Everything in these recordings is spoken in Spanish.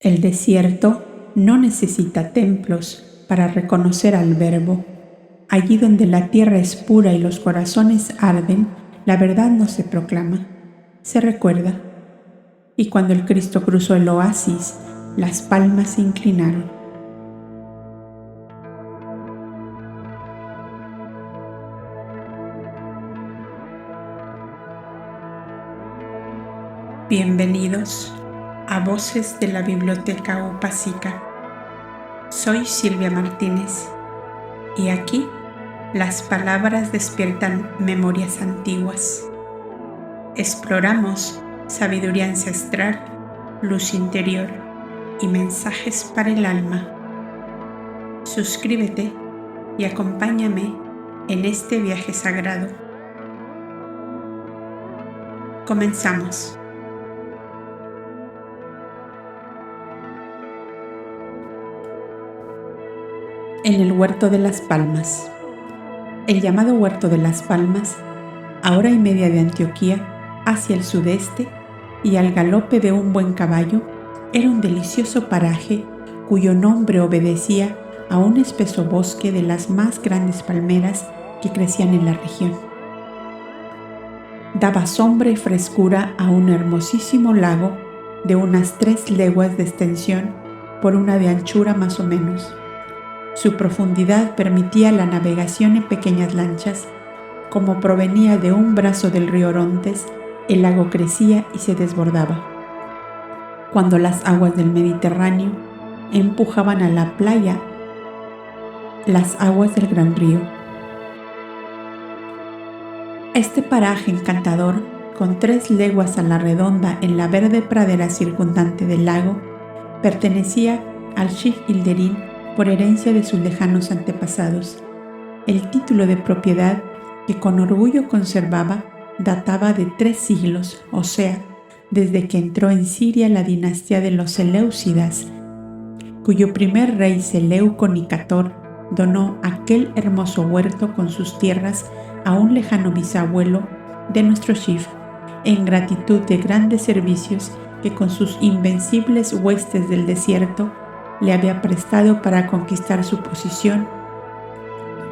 El desierto no necesita templos para reconocer al Verbo. Allí donde la tierra es pura y los corazones arden, la verdad no se proclama, se recuerda. Y cuando el Cristo cruzó el oasis, las palmas se inclinaron. Bienvenidos a Voces de la Biblioteca Upásica. Soy Silvia Martínez y aquí las palabras despiertan memorias antiguas. Exploramos sabiduría ancestral, luz interior y mensajes para el alma. Suscríbete y acompáñame en este viaje sagrado. Comenzamos. En el Huerto de las Palmas. El llamado Huerto de las Palmas, a hora y media de Antioquía, hacia el sudeste, y al galope de un buen caballo, era un delicioso paraje cuyo nombre obedecía a un espeso bosque de las más grandes palmeras que crecían en la región. Daba sombra y frescura a un hermosísimo lago de unas 3 leguas de extensión por una de anchura más o menos. Su profundidad permitía la navegación en pequeñas lanchas. Como provenía de un brazo del río Orontes, el lago crecía y se desbordaba. Cuando las aguas del Mediterráneo empujaban a la playa las aguas del gran río. Este paraje encantador, con 3 leguas a la redonda en la verde pradera circundante del lago, pertenecía al Shif Ilderín por herencia de sus lejanos antepasados. El título de propiedad que con orgullo conservaba databa de 3 siglos, o sea, desde que entró en Siria la dinastía de los Seleucidas, cuyo primer rey Seleuco Nicator donó aquel hermoso huerto con sus tierras a un lejano bisabuelo de nuestro Shif, en gratitud de grandes servicios que con sus invencibles huestes del desierto le había prestado para conquistar su posición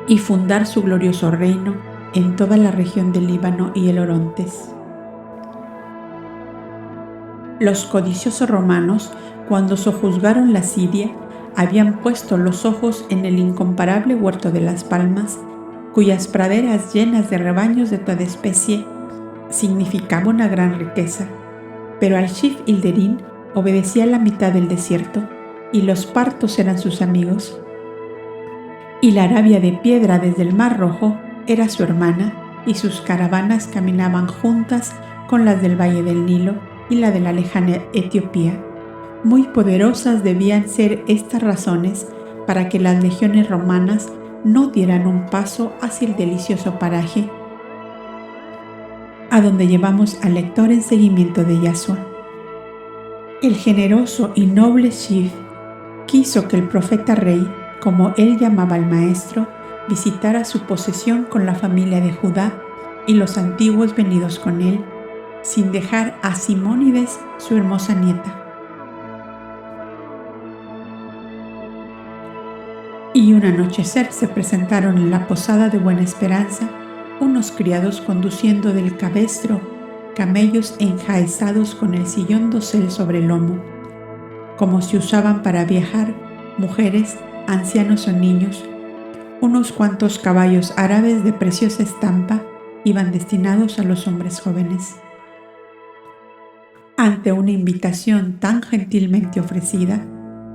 y fundar su glorioso reino en toda la región del Líbano y el Orontes. Los codiciosos romanos, cuando sojuzgaron la Siria, habían puesto los ojos en el incomparable Huerto de las Palmas, cuyas praderas llenas de rebaños de toda especie significaba una gran riqueza, pero al Shif Ilderín obedecía la mitad del desierto y los partos eran sus amigos, y la Arabia de piedra desde el Mar Rojo era su hermana, y sus caravanas caminaban juntas con las del Valle del Nilo y la de la lejana Etiopía. Muy poderosas debían ser estas razones para que las legiones romanas no dieran un paso hacia el delicioso paraje a donde llevamos al lector en seguimiento de Yahshua. El generoso y noble Shif quiso que el profeta rey, como él llamaba al maestro, visitara su posesión con la familia de Judá y los antiguos venidos con él, sin dejar a Simónides, su hermosa nieta. Y un anochecer se presentaron en la posada de Buena Esperanza unos criados conduciendo del cabestro camellos enjaezados con el sillón dosel sobre el lomo, como se usaban para viajar mujeres, ancianos o niños. Unos cuantos caballos árabes de preciosa estampa iban destinados a los hombres jóvenes. Ante una invitación tan gentilmente ofrecida,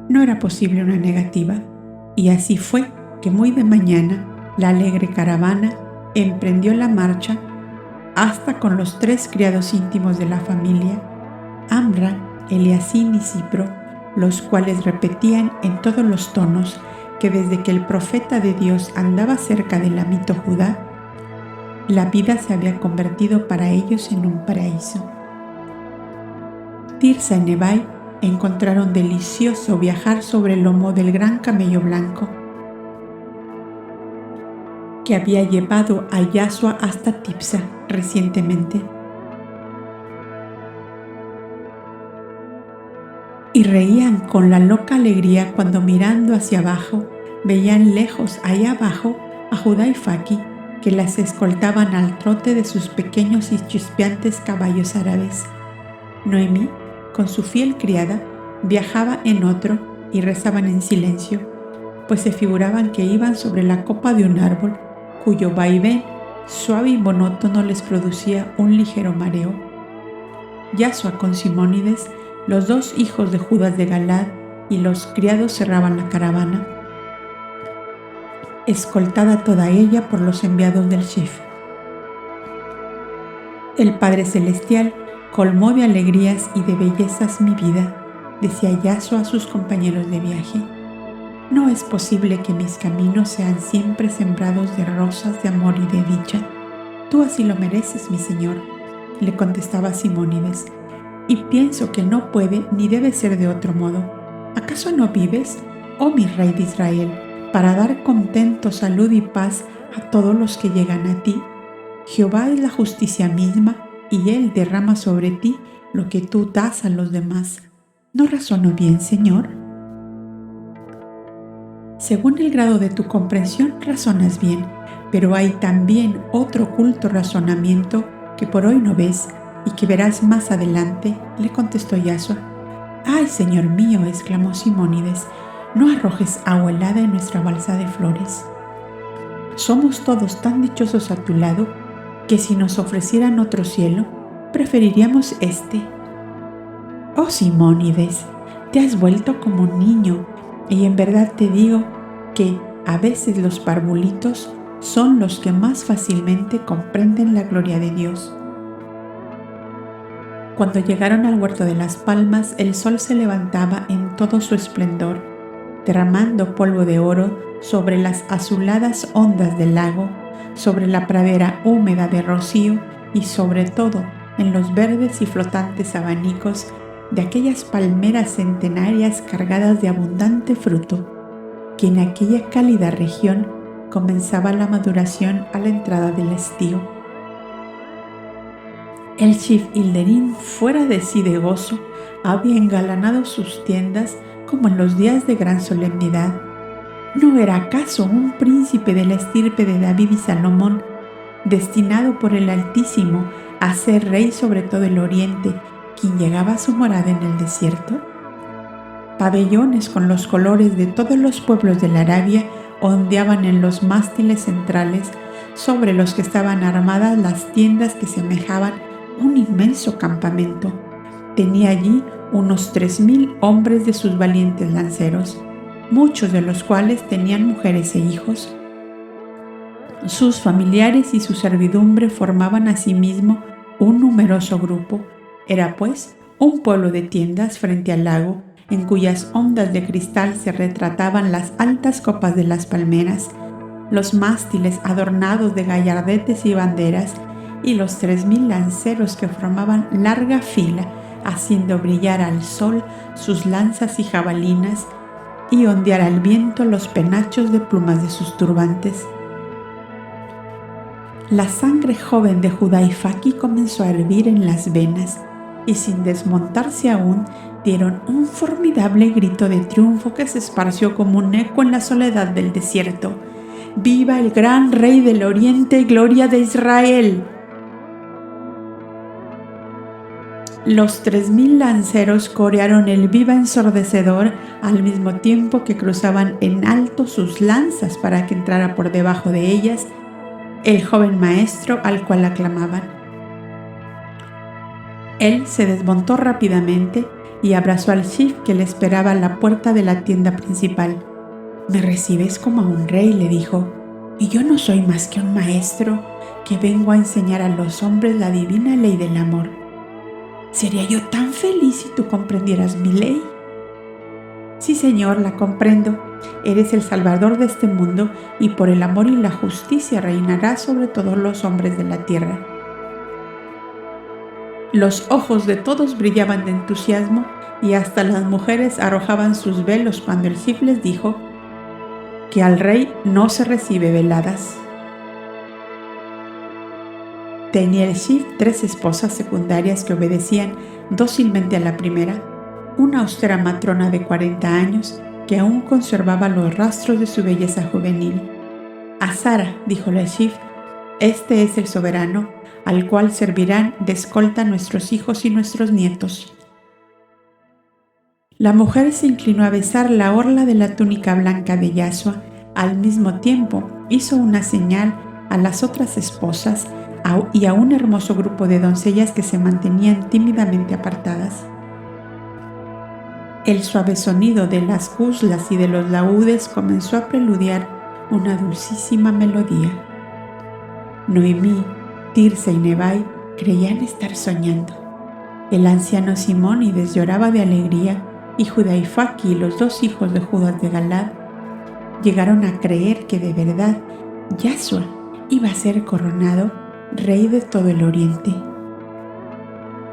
no era posible una negativa, y así fue que muy de mañana la alegre caravana emprendió la marcha hasta con los 3 criados íntimos de la familia, Amra, Eliasín y Cipro, los cuales repetían en todos los tonos que desde que el profeta de Dios andaba cerca del amito Judá, la vida se había convertido para ellos en un paraíso. Tirsa y Nebai encontraron delicioso viajar sobre el lomo del gran camello blanco que había llevado a Yahshua hasta Tipsa recientemente. y reían con la loca alegría cuando mirando hacia abajo veían lejos allá abajo a Judá y Faki, que las escoltaban al trote de sus pequeños y chispeantes caballos árabes. Noemí, con su fiel criada, viajaba en otro y rezaban en silencio, pues se figuraban que iban sobre la copa de un árbol cuyo vaivén suave y monótono les producía un ligero mareo. Yasua con Simónides, los dos hijos de Judas de Galaad y los criados cerraban la caravana, escoltada toda ella por los enviados del Shif. El Padre Celestial colmó de alegrías y de bellezas mi vida, decía Yasua a sus compañeros de viaje. No es posible que mis caminos sean siempre sembrados de rosas de amor y de dicha. Tú así lo mereces, mi Señor, le contestaba Simónides, y pienso que no puede ni debe ser de otro modo. ¿Acaso no vives, oh mi Rey de Israel, para dar contento, salud y paz a todos los que llegan a ti? Jehová es la justicia misma, y Él derrama sobre ti lo que tú das a los demás. ¿No razono bien, Señor? Según el grado de tu comprensión, razonas bien, pero hay también otro oculto razonamiento que por hoy no ves y que verás más adelante, le contestó Yasua. ¡Ay, Señor mío!, exclamó Simónides, no arrojes agua helada en nuestra balsa de flores. Somos todos tan dichosos a tu lado que si nos ofrecieran otro cielo, preferiríamos este. Oh Simónides, te has vuelto como un niño, y en verdad te digo que a veces los parvulitos son los que más fácilmente comprenden la gloria de Dios. Cuando llegaron al huerto de las palmas, el sol se levantaba en todo su esplendor, derramando polvo de oro sobre las azuladas ondas del lago, sobre la pradera húmeda de rocío y sobre todo en los verdes y flotantes abanicos de aquellas palmeras centenarias cargadas de abundante fruto, que en aquella cálida región comenzaba la maduración a la entrada del estío. El Shif Hilderín, fuera de sí de gozo, había engalanado sus tiendas como en los días de gran solemnidad. ¿No era acaso un príncipe de la estirpe de David y Salomón, destinado por el Altísimo a ser rey sobre todo el oriente, quien llegaba a su morada en el desierto? Pabellones con los colores de todos los pueblos de la Arabia ondeaban en los mástiles centrales, sobre los que estaban armadas las tiendas que semejaban un inmenso campamento. Tenía allí unos 3,000 hombres de sus valientes lanceros, muchos de los cuales tenían mujeres e hijos. Sus familiares y su servidumbre formaban asimismo un numeroso grupo. Era pues un pueblo de tiendas frente al lago, en cuyas ondas de cristal se retrataban las altas copas de las palmeras, los mástiles adornados de gallardetes y banderas, y los 3,000 lanceros que formaban larga fila, haciendo brillar al sol sus lanzas y jabalinas, y ondear al viento los penachos de plumas de sus turbantes. La sangre joven de Judá y Faki comenzó a hervir en las venas, y sin desmontarse aún, dieron un formidable grito de triunfo que se esparció como un eco en la soledad del desierto. ¡Viva el gran Rey del Oriente, gloria de Israel! Los 3,000 lanceros corearon el viva ensordecedor al mismo tiempo que cruzaban en alto sus lanzas para que entrara por debajo de ellas el joven maestro al cual aclamaban. Él se desmontó rápidamente y abrazó al Shif que le esperaba a la puerta de la tienda principal. «Me recibes como a un rey», le dijo, «y yo no soy más que un maestro que vengo a enseñar a los hombres la divina ley del amor. ¿Sería yo tan feliz si tú comprendieras mi ley?» «Sí, Señor, la comprendo. Eres el Salvador de este mundo y por el amor y la justicia reinarás sobre todos los hombres de la tierra». Los ojos de todos brillaban de entusiasmo y hasta las mujeres arrojaban sus velos cuando el Shif les dijo que al rey no se recibe veladas. Tenía el Shif 3 esposas secundarias que obedecían dócilmente a la primera. una austera matrona de 40 años que aún conservaba los rastros de su belleza juvenil. A Sara, dijo el Shif, este es el soberano, al cual servirán de escolta nuestros hijos y nuestros nietos. La mujer se inclinó a besar la orla de la túnica blanca de Yashua. Al mismo tiempo hizo una señal a las otras esposas y a un hermoso grupo de doncellas que se mantenían tímidamente apartadas. El suave sonido de las guslas y de los laúdes comenzó a preludiar una dulcísima melodía. Noemí, Tirsa y Nebai creían estar soñando. El anciano Simónides lloraba de alegría y Judá y Faki, los dos hijos de Judas de Galad, llegaron a creer que de verdad Yashua iba a ser coronado rey de todo el oriente.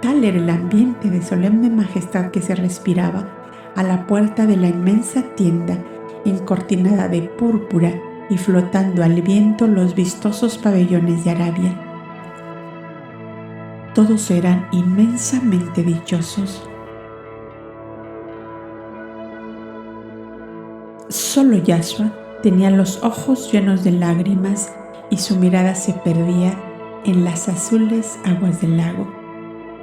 Tal era el ambiente de solemne majestad que se respiraba a la puerta de la inmensa tienda encortinada de púrpura y flotando al viento los vistosos pabellones de Arabia. Todos eran inmensamente dichosos. Solo Yashua tenía los ojos llenos de lágrimas y su mirada se perdía en las azules aguas del lago,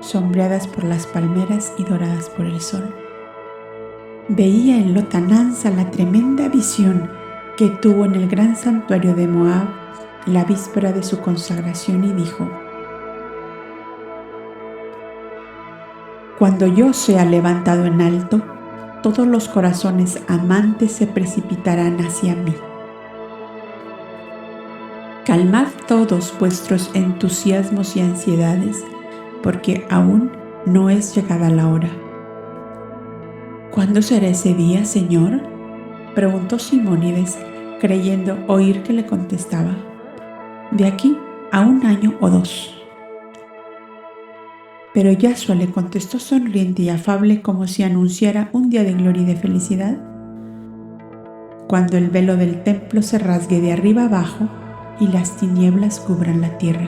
sombreadas por las palmeras y doradas por el sol. Veía en lontananza la tremenda visión que tuvo en el gran santuario de Moab la víspera de su consagración y dijo: Cuando yo sea levantado en alto, todos los corazones amantes se precipitarán hacia mí. Calmad todos vuestros entusiasmos y ansiedades, porque aún no es llegada la hora. ¿Cuándo será ese día, Señor?, preguntó Simónides, creyendo oír que le contestaba: de aquí a 1 año o 2. Pero Yashua le contestó sonriente y afable, como si anunciara un día de gloria y de felicidad. Cuando el velo del templo se rasgue de arriba abajo y las tinieblas cubran la tierra.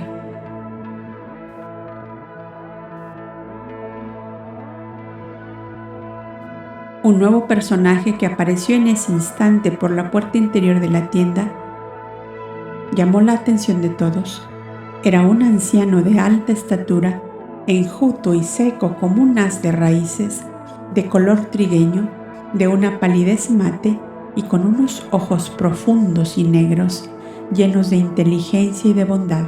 Un nuevo personaje que apareció en ese instante por la puerta interior de la tienda llamó la atención de todos. Era un anciano de alta estatura, enjuto y seco como un haz de raíces, de color trigueño, de una palidez mate y con unos ojos profundos y negros, llenos de inteligencia y de bondad.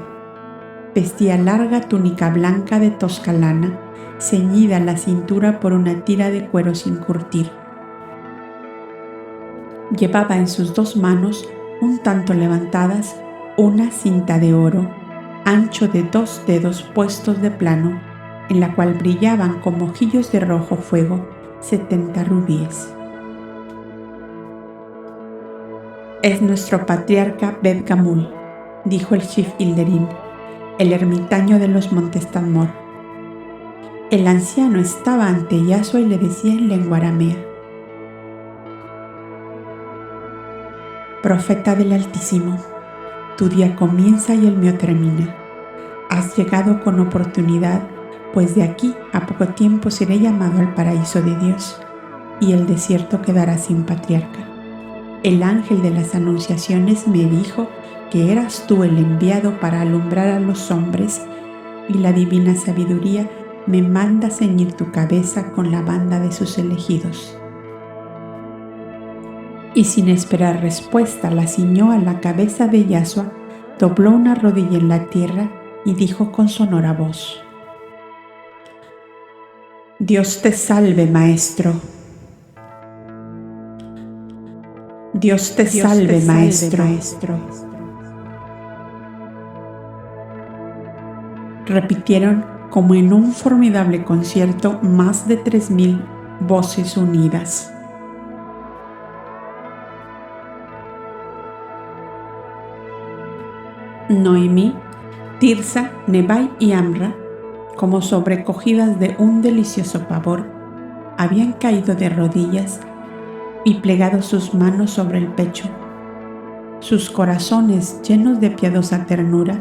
Vestía larga túnica blanca de tosca lana, ceñida a la cintura por una tira de cuero sin curtir. Llevaba en sus 2 manos, un tanto levantadas, una cinta de oro, ancho de 2 dedos puestos de plano, en la cual brillaban como ojillos de rojo fuego 70 rubíes. Es nuestro patriarca Bet-Gamul, dijo el Shif Hilderín, el ermitaño de los montes Tadmor. El anciano estaba ante Yashua y le decía en lengua aramea: Profeta del Altísimo, tu día comienza y el mío termina. Has llegado con oportunidad, pues de aquí a poco tiempo seré llamado al paraíso de Dios, y el desierto quedará sin patriarca. El ángel de las anunciaciones me dijo que eras tú el enviado para alumbrar a los hombres, y la divina sabiduría me manda ceñir tu cabeza con la banda de sus elegidos. Y sin esperar respuesta la ciñó a la cabeza de Yashua, dobló una rodilla en la tierra y dijo con sonora voz: Dios te salve, maestro. Dios te salve, maestro. Repitieron como en un formidable concierto más de 3000 voces unidas. Noemí, Tirsa, Nebai y Amra, como sobrecogidas de un delicioso pavor, habían caído de rodillas y plegado sus manos sobre el pecho. Sus corazones, llenos de piadosa ternura,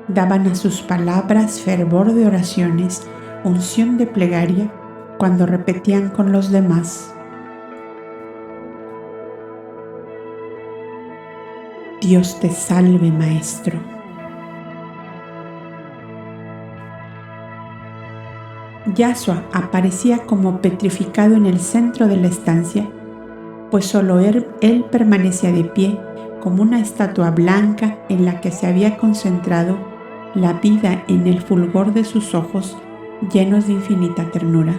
daban a sus palabras fervor de oraciones, unción de plegaria cuando repetían con los demás: Dios te salve, Maestro. Yashua aparecía como petrificado en el centro de la estancia, pues solo él permanecía de pie como una estatua blanca en la que se había concentrado la vida en el fulgor de sus ojos llenos de infinita ternura.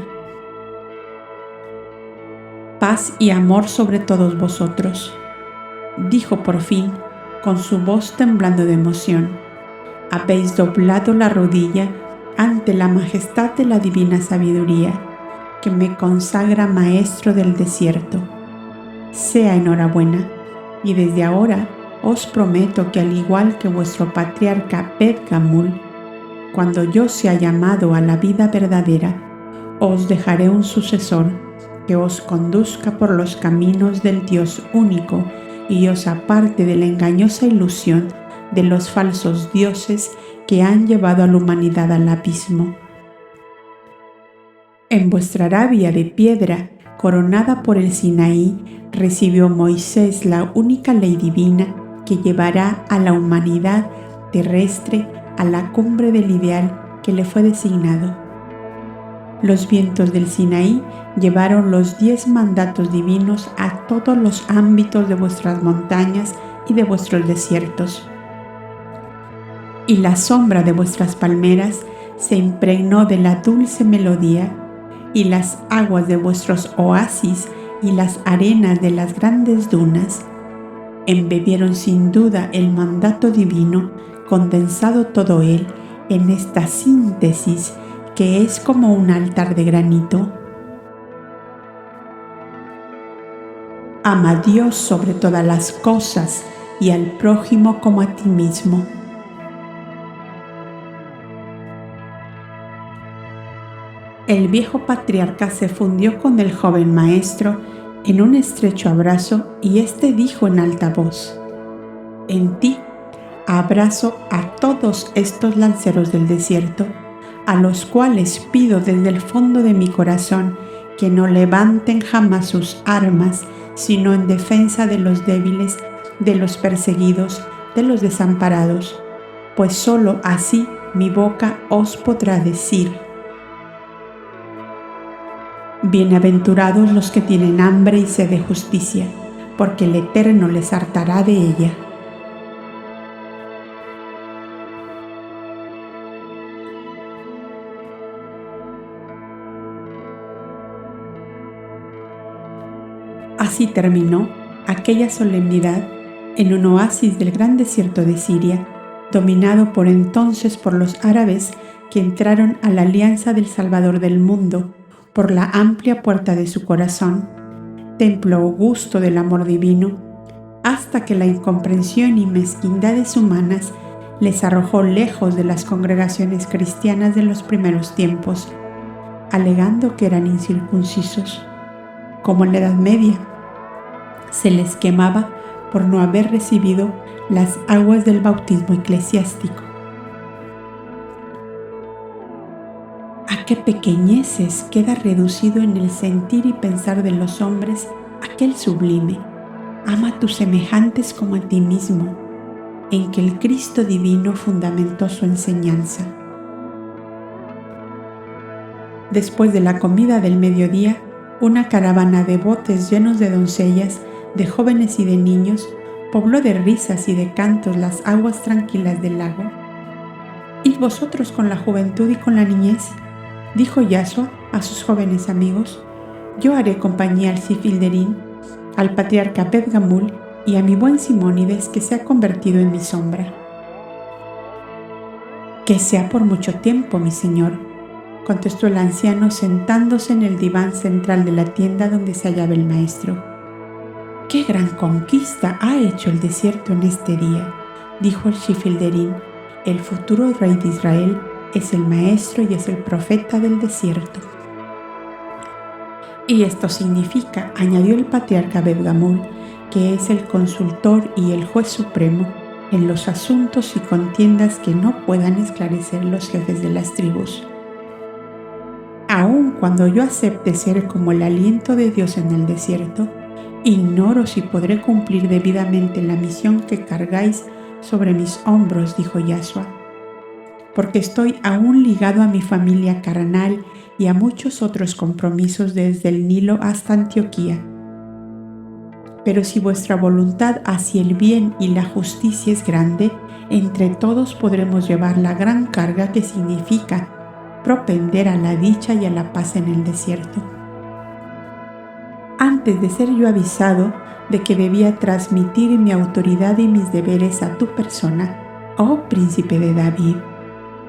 Paz y amor sobre todos vosotros, dijo por fin con su voz temblando de emoción. Habéis doblado la rodilla ante la majestad de la divina sabiduría que me consagra maestro del desierto. Sea enhorabuena, y desde ahora os prometo que al igual que vuestro patriarca Bet-Gamul, cuando yo sea llamado a la vida verdadera, os dejaré un sucesor que os conduzca por los caminos del Dios único y os aparte de la engañosa ilusión de los falsos dioses que han llevado a la humanidad al abismo. En vuestra Arabia de piedra, coronada por el Sinaí, recibió Moisés la única ley divina que llevará a la humanidad terrestre a la cumbre del ideal que le fue designado. Los vientos del Sinaí llevaron los 10 mandatos divinos a todos los ámbitos de vuestras montañas y de vuestros desiertos. Y la sombra de vuestras palmeras se impregnó de la dulce melodía, y las aguas de vuestros oasis y las arenas de las grandes dunas embebieron sin duda el mandato divino, condensado todo él en esta síntesis que es como un altar de granito. Ama a Dios sobre todas las cosas y al prójimo como a ti mismo. El viejo patriarca se fundió con el joven maestro en un estrecho abrazo y éste dijo en alta voz: En ti abrazo a todos estos lanceros del desierto, a los cuales pido desde el fondo de mi corazón que no levanten jamás sus armas, sino en defensa de los débiles, de los perseguidos, de los desamparados, pues sólo así mi boca os podrá decir: Bienaventurados los que tienen hambre y sed de justicia, porque el Eterno les hartará de ella. Así terminó aquella solemnidad en un oasis del gran desierto de Siria, dominado por entonces por los árabes que entraron a la alianza del Salvador del mundo por la amplia puerta de su corazón, templo augusto del amor divino, hasta que la incomprensión y mezquindades humanas les arrojó lejos de las congregaciones cristianas de los primeros tiempos, alegando que eran incircuncisos. Como en la Edad Media, se les quemaba por no haber recibido las aguas del bautismo eclesiástico. ¿A qué pequeñeces queda reducido en el sentir y pensar de los hombres aquel sublime: ama a tus semejantes como a ti mismo, en que el Cristo divino fundamentó su enseñanza? Después de la comida del mediodía, una caravana de botes llenos de doncellas, de jóvenes y de niños, pobló de risas y de cantos las aguas tranquilas del lago. «Id vosotros con la juventud y con la niñez», dijo Yashua a sus jóvenes amigos. «Yo haré compañía al Sifilderín, al patriarca Bet-Gamul y a mi buen Simónides, que se ha convertido en mi sombra». «Que sea por mucho tiempo, mi señor», contestó el anciano sentándose en el diván central de la tienda donde se hallaba el maestro. «¡Qué gran conquista ha hecho el desierto en este día!», dijo el Sifilderín. «El futuro rey de Israel es el maestro y es el profeta del desierto». «Y esto significa», añadió el patriarca Bet-Gamul, «que es el consultor y el juez supremo en los asuntos y contiendas que no puedan esclarecer los jefes de las tribus. Aun cuando yo acepte ser como el aliento de Dios en el desierto, ignoro si podré cumplir debidamente la misión que cargáis sobre mis hombros, dijo Yahshua, porque estoy aún ligado a mi familia carnal y a muchos otros compromisos desde el Nilo hasta Antioquía. Pero si vuestra voluntad hacia el bien y la justicia es grande, entre todos podremos llevar la gran carga que significa propender a la dicha y a la paz en el desierto. Antes de ser yo avisado de que debía transmitir mi autoridad y mis deberes a tu persona, oh príncipe de David,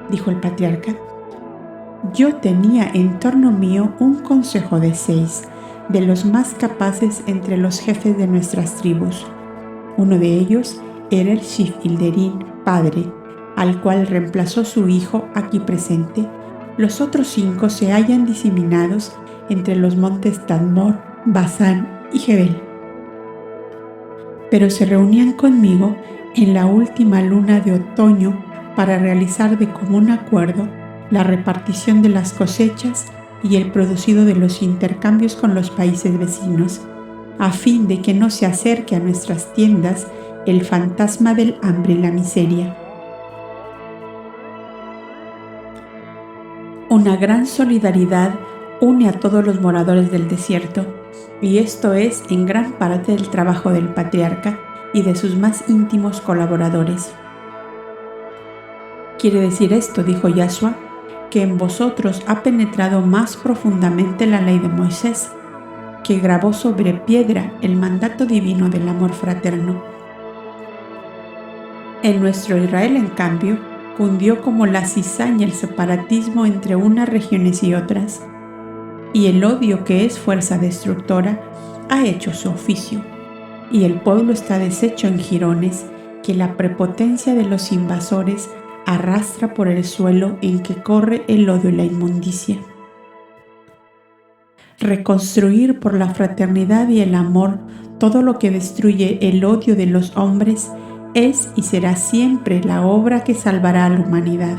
dijo el patriarca, yo tenía en torno mío un consejo de 6, de los más capaces entre los jefes de nuestras tribus. Uno de ellos era el Shif-Hilderín, padre, al cual reemplazó su hijo aquí presente. Los otros 5 se hallan diseminados entre los montes Tadmor, Basán y Jebel. Pero se reunían conmigo en la última luna de otoño para realizar de común acuerdo la repartición de las cosechas y el producido de los intercambios con los países vecinos, a fin de que no se acerque a nuestras tiendas el fantasma del hambre y la miseria. Una gran solidaridad une a todos los moradores del desierto, y esto es en gran parte el trabajo del patriarca y de sus más íntimos colaboradores. Quiere decir esto, dijo Yahshua, que en vosotros ha penetrado más profundamente la ley de Moisés, que grabó sobre piedra el mandato divino del amor fraterno. En nuestro Israel, en cambio, cundió como la cizaña el separatismo entre unas regiones y otras, y el odio, que es fuerza destructora, ha hecho su oficio, y el pueblo está deshecho en jirones que la prepotencia de los invasores arrastra por el suelo en que corre el odio y la inmundicia. Reconstruir por la fraternidad y el amor todo lo que destruye el odio de los hombres es y será siempre la obra que salvará a la humanidad.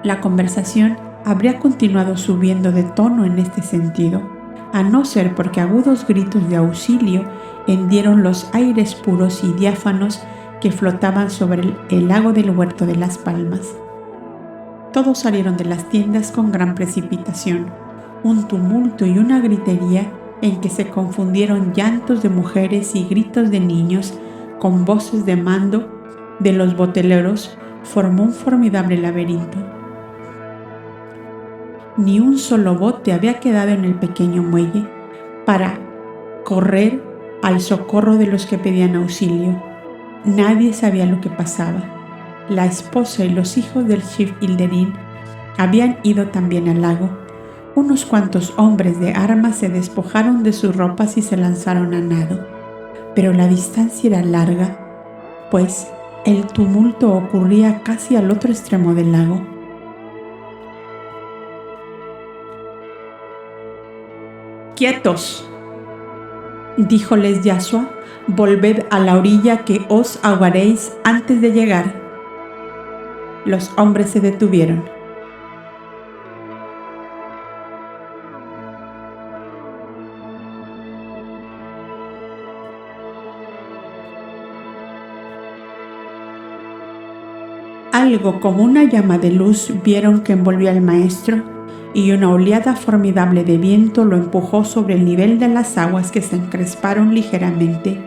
La conversación habría continuado subiendo de tono en este sentido, a no ser porque agudos gritos de auxilio hendieron los aires puros y diáfanos que flotaban sobre el lago del huerto de las palmas. Todos salieron de las tiendas con gran precipitación, un tumulto y una gritería en que se confundieron llantos de mujeres y gritos de niños con voces de mando de los boteleros, formó un formidable laberinto. Ni un solo bote había quedado en el pequeño muelle para correr al socorro de los que pedían auxilio. Nadie sabía lo que pasaba. La esposa y los hijos del Shif-Hilderín habían ido también al lago. Unos cuantos hombres de armas se despojaron de sus ropas y se lanzaron a nado. Pero la distancia era larga, pues el tumulto ocurría casi al otro extremo del lago. ¡Quietos!, díjoles Yahshua, volved a la orilla que os ahogaréis antes de llegar. Los hombres se detuvieron. Algo como una llama de luz vieron que envolvía al maestro, y una oleada formidable de viento lo empujó sobre el nivel de las aguas que se encresparon ligeramente.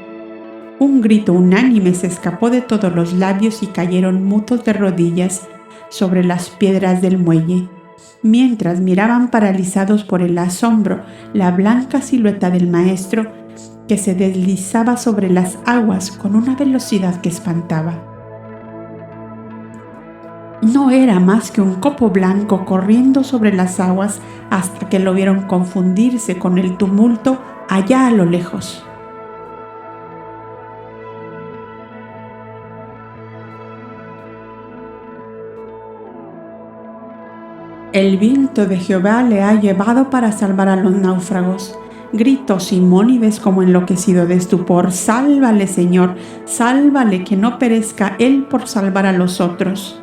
Un grito unánime se escapó de todos los labios y cayeron mutos de rodillas sobre las piedras del muelle, mientras miraban paralizados por el asombro la blanca silueta del maestro que se deslizaba sobre las aguas con una velocidad que espantaba. No era más que un copo blanco corriendo sobre las aguas hasta que lo vieron confundirse con el tumulto allá a lo lejos. El viento de Jehová le ha llevado para salvar a los náufragos. Gritó Simónides como enloquecido de estupor: «¡Sálvale, Señor! ¡Sálvale, que no perezca él por salvar a los otros!».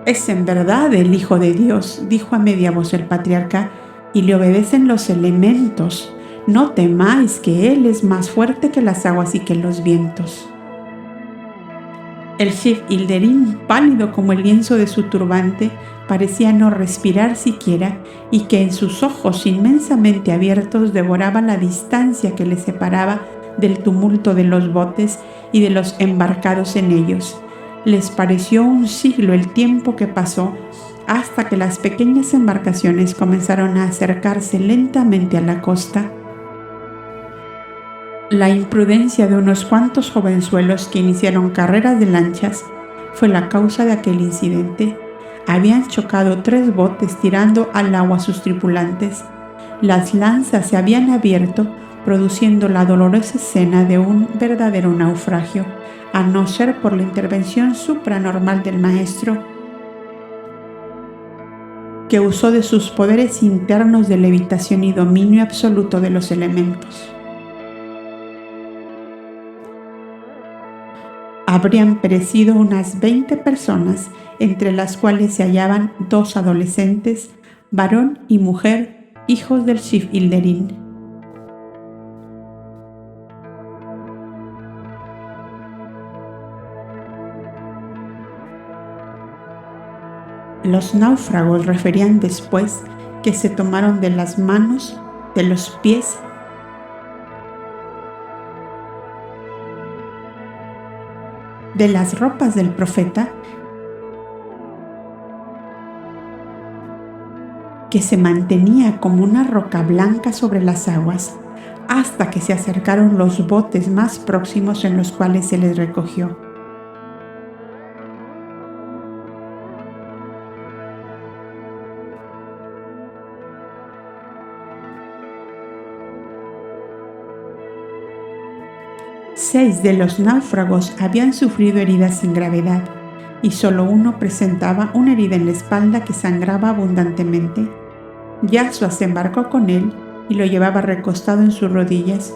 «Es en verdad el Hijo de Dios», dijo a media voz el patriarca, «y le obedecen los elementos. No temáis, que Él es más fuerte que las aguas y que los vientos». El Shif Ilderim, pálido como el lienzo de su turbante, parecía no respirar siquiera, y que en sus ojos inmensamente abiertos devoraba la distancia que le separaba del tumulto de los botes y de los embarcados en ellos. Les pareció un siglo el tiempo que pasó hasta que las pequeñas embarcaciones comenzaron a acercarse lentamente a la costa. La imprudencia de unos cuantos jovenzuelos que iniciaron carreras de lanchas fue la causa de aquel incidente. Habían chocado 3 botes tirando al agua a sus tripulantes. Las lanzas se habían abierto, produciendo la dolorosa escena de un verdadero naufragio, a no ser por la intervención supranormal del maestro, que usó de sus poderes internos de levitación y dominio absoluto de los elementos. Habrían perecido unas 20 personas, entre las cuales se hallaban 2 adolescentes, varón y mujer, hijos del Shif Ilderim. Los náufragos referían después que se tomaron de las manos, de los pies, de las ropas del profeta, que se mantenía como una roca blanca sobre las aguas, hasta que se acercaron los botes más próximos en los cuales se les recogió. Seis de los náufragos habían sufrido heridas sin gravedad, y solo uno presentaba una herida en la espalda que sangraba abundantemente. Yashua se embarcó con él y lo llevaba recostado en sus rodillas,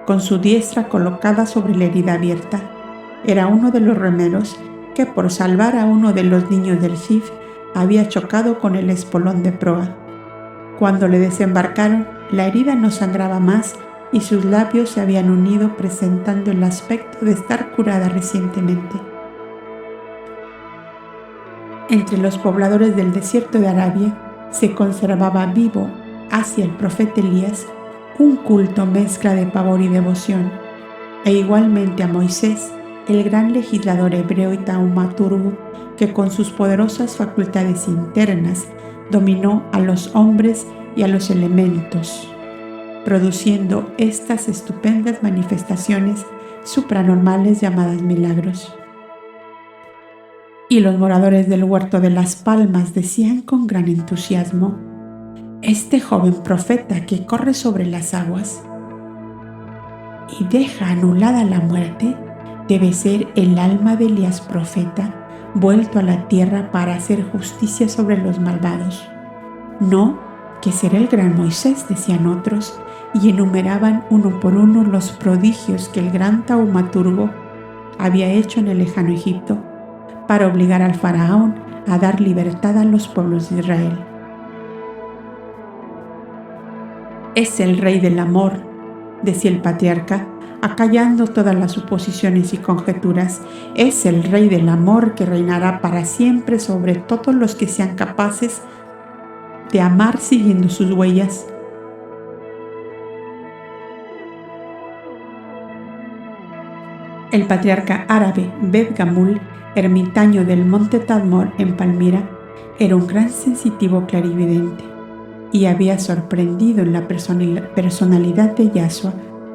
con su diestra colocada sobre la herida abierta. Era uno de los remeros que, por salvar a uno de los niños del Shif, había chocado con el espolón de proa. Cuando le desembarcaron, la herida no sangraba más y sus labios se habían unido, presentando el aspecto de estar curada recientemente. Entre los pobladores del desierto de Arabia se conservaba vivo, hacia el profeta Elías, un culto mezcla de pavor y devoción, e igualmente a Moisés, el gran legislador hebreo y taumaturgo, que con sus poderosas facultades internas dominó a los hombres y a los elementos, produciendo estas estupendas manifestaciones supranormales llamadas milagros. Y los moradores del huerto de las palmas decían con gran entusiasmo: «Este joven profeta que corre sobre las aguas y deja anulada la muerte debe ser el alma de Elías profeta, vuelto a la tierra para hacer justicia sobre los malvados. No, que será el gran Moisés», decían otros, y enumeraban uno por uno los prodigios que el gran taumaturgo había hecho en el lejano Egipto para obligar al faraón a dar libertad a los pueblos de Israel. «Es el rey del amor», decía el patriarca, acallando todas las suposiciones y conjeturas. «Es el rey del amor que reinará para siempre sobre todos los que sean capaces de amar siguiendo sus huellas». El patriarca árabe Beb Gamul, ermitaño del monte Tadmor en Palmira, era un gran sensitivo clarividente y había sorprendido en la personalidad de Yashua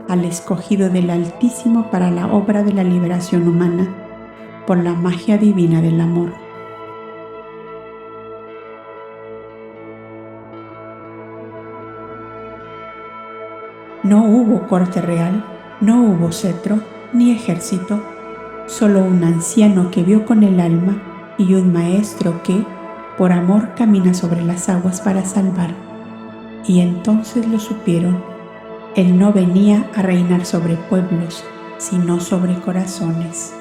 al escogido del Altísimo para la obra de la liberación humana por la magia divina del amor. No hubo corte real, no hubo cetro ni ejército, solo un anciano que vio con el alma y un maestro que, por amor, camina sobre las aguas para salvar. Y entonces lo supieron: él no venía a reinar sobre pueblos, sino sobre corazones.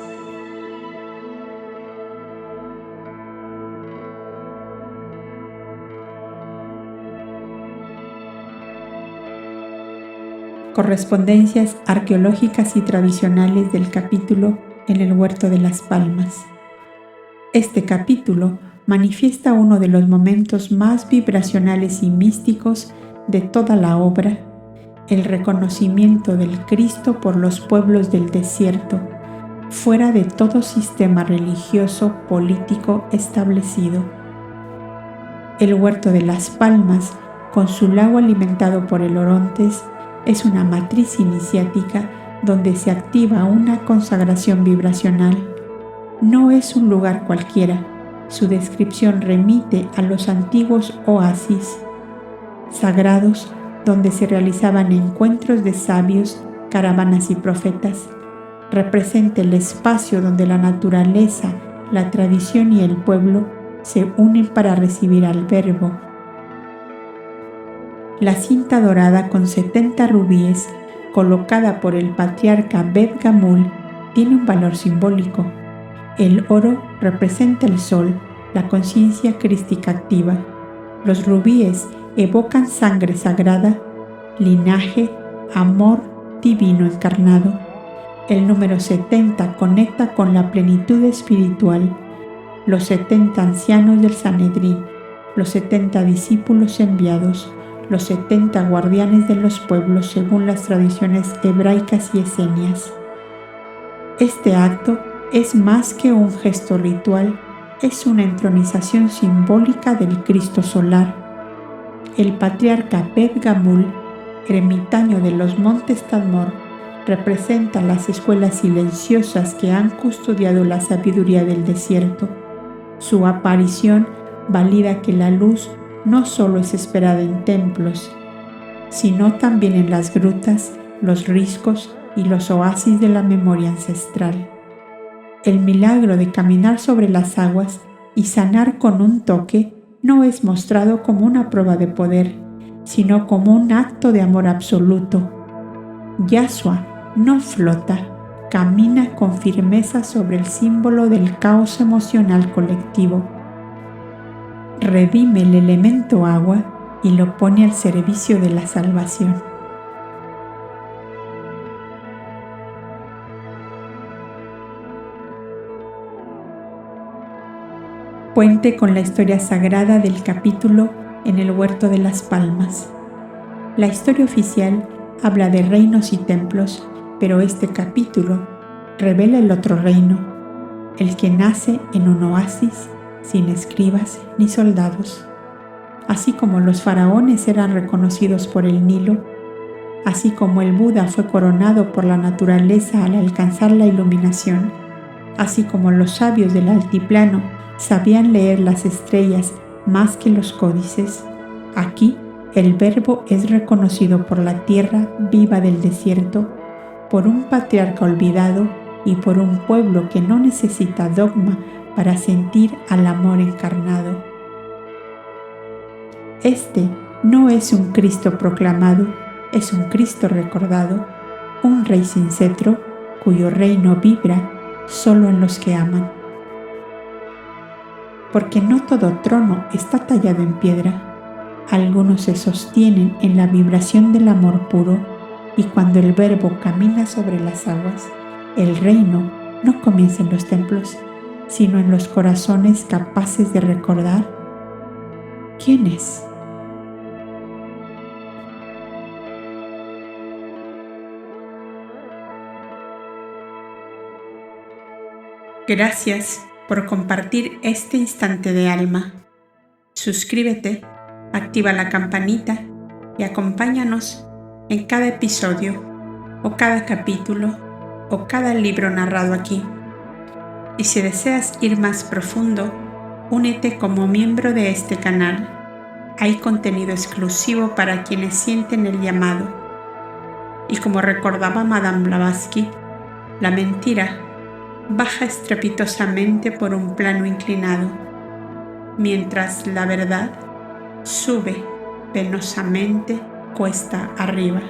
Correspondencias arqueológicas y tradicionales del capítulo en el Huerto de las Palmas. Este capítulo manifiesta uno de los momentos más vibracionales y místicos de toda la obra, el reconocimiento del Cristo por los pueblos del desierto, fuera de todo sistema religioso político establecido. El Huerto de las Palmas, con su lago alimentado por el Orontes, es una matriz iniciática donde se activa una consagración vibracional. No es un lugar cualquiera. Su descripción remite a los antiguos oasis sagrados donde se realizaban encuentros de sabios, caravanas y profetas. Representa el espacio donde la naturaleza, la tradición y el pueblo se unen para recibir al Verbo. La cinta dorada con 70 rubíes, colocada por el patriarca Beth Gamul, tiene un valor simbólico. El oro representa el sol, la conciencia crística activa. Los rubíes evocan sangre sagrada, linaje, amor divino encarnado. El número 70 conecta con la plenitud espiritual. Los 70 ancianos del Sanedrín, los 70 discípulos enviados, los 70 guardianes de los pueblos según las tradiciones hebraicas y esenias. Este acto es más que un gesto ritual, es una entronización simbólica del Cristo solar. El patriarca Beth Gamul, ermitaño de los montes Tadmor, representa las escuelas silenciosas que han custodiado la sabiduría del desierto. Su aparición valida que la luz no solo es esperada en templos, sino también en las grutas, los riscos y los oasis de la memoria ancestral. El milagro de caminar sobre las aguas y sanar con un toque no es mostrado como una prueba de poder, sino como un acto de amor absoluto. Yahshua no flota, camina con firmeza sobre el símbolo del caos emocional colectivo. Redime el elemento agua y lo pone al servicio de la salvación. Puente con la historia sagrada del capítulo en el Huerto de las Palmas. La historia oficial habla de reinos y templos, pero este capítulo revela el otro reino, el que nace en un oasis sin escribas ni soldados. Así como los faraones eran reconocidos por el Nilo, así como el Buda fue coronado por la naturaleza al alcanzar la iluminación, así como los sabios del altiplano sabían leer las estrellas más que los códices, aquí el Verbo es reconocido por la tierra viva del desierto, por un patriarca olvidado y por un pueblo que no necesita dogma para sentir al amor encarnado. Este no es un Cristo proclamado, es un Cristo recordado, un rey sin cetro cuyo reino vibra solo en los que aman. Porque no todo trono está tallado en piedra, algunos se sostienen en la vibración del amor puro, y cuando el Verbo camina sobre las aguas, el reino no comienza en los templos, sino en los corazones capaces de recordar quién es. Gracias por compartir este instante de alma. Suscríbete, activa la campanita y acompáñanos en cada episodio o cada capítulo o cada libro narrado aquí. Y si deseas ir más profundo, únete como miembro de este canal. Hay contenido exclusivo para quienes sienten el llamado. Y como recordaba Madame Blavatsky, la mentira baja estrepitosamente por un plano inclinado, mientras la verdad sube penosamente cuesta arriba.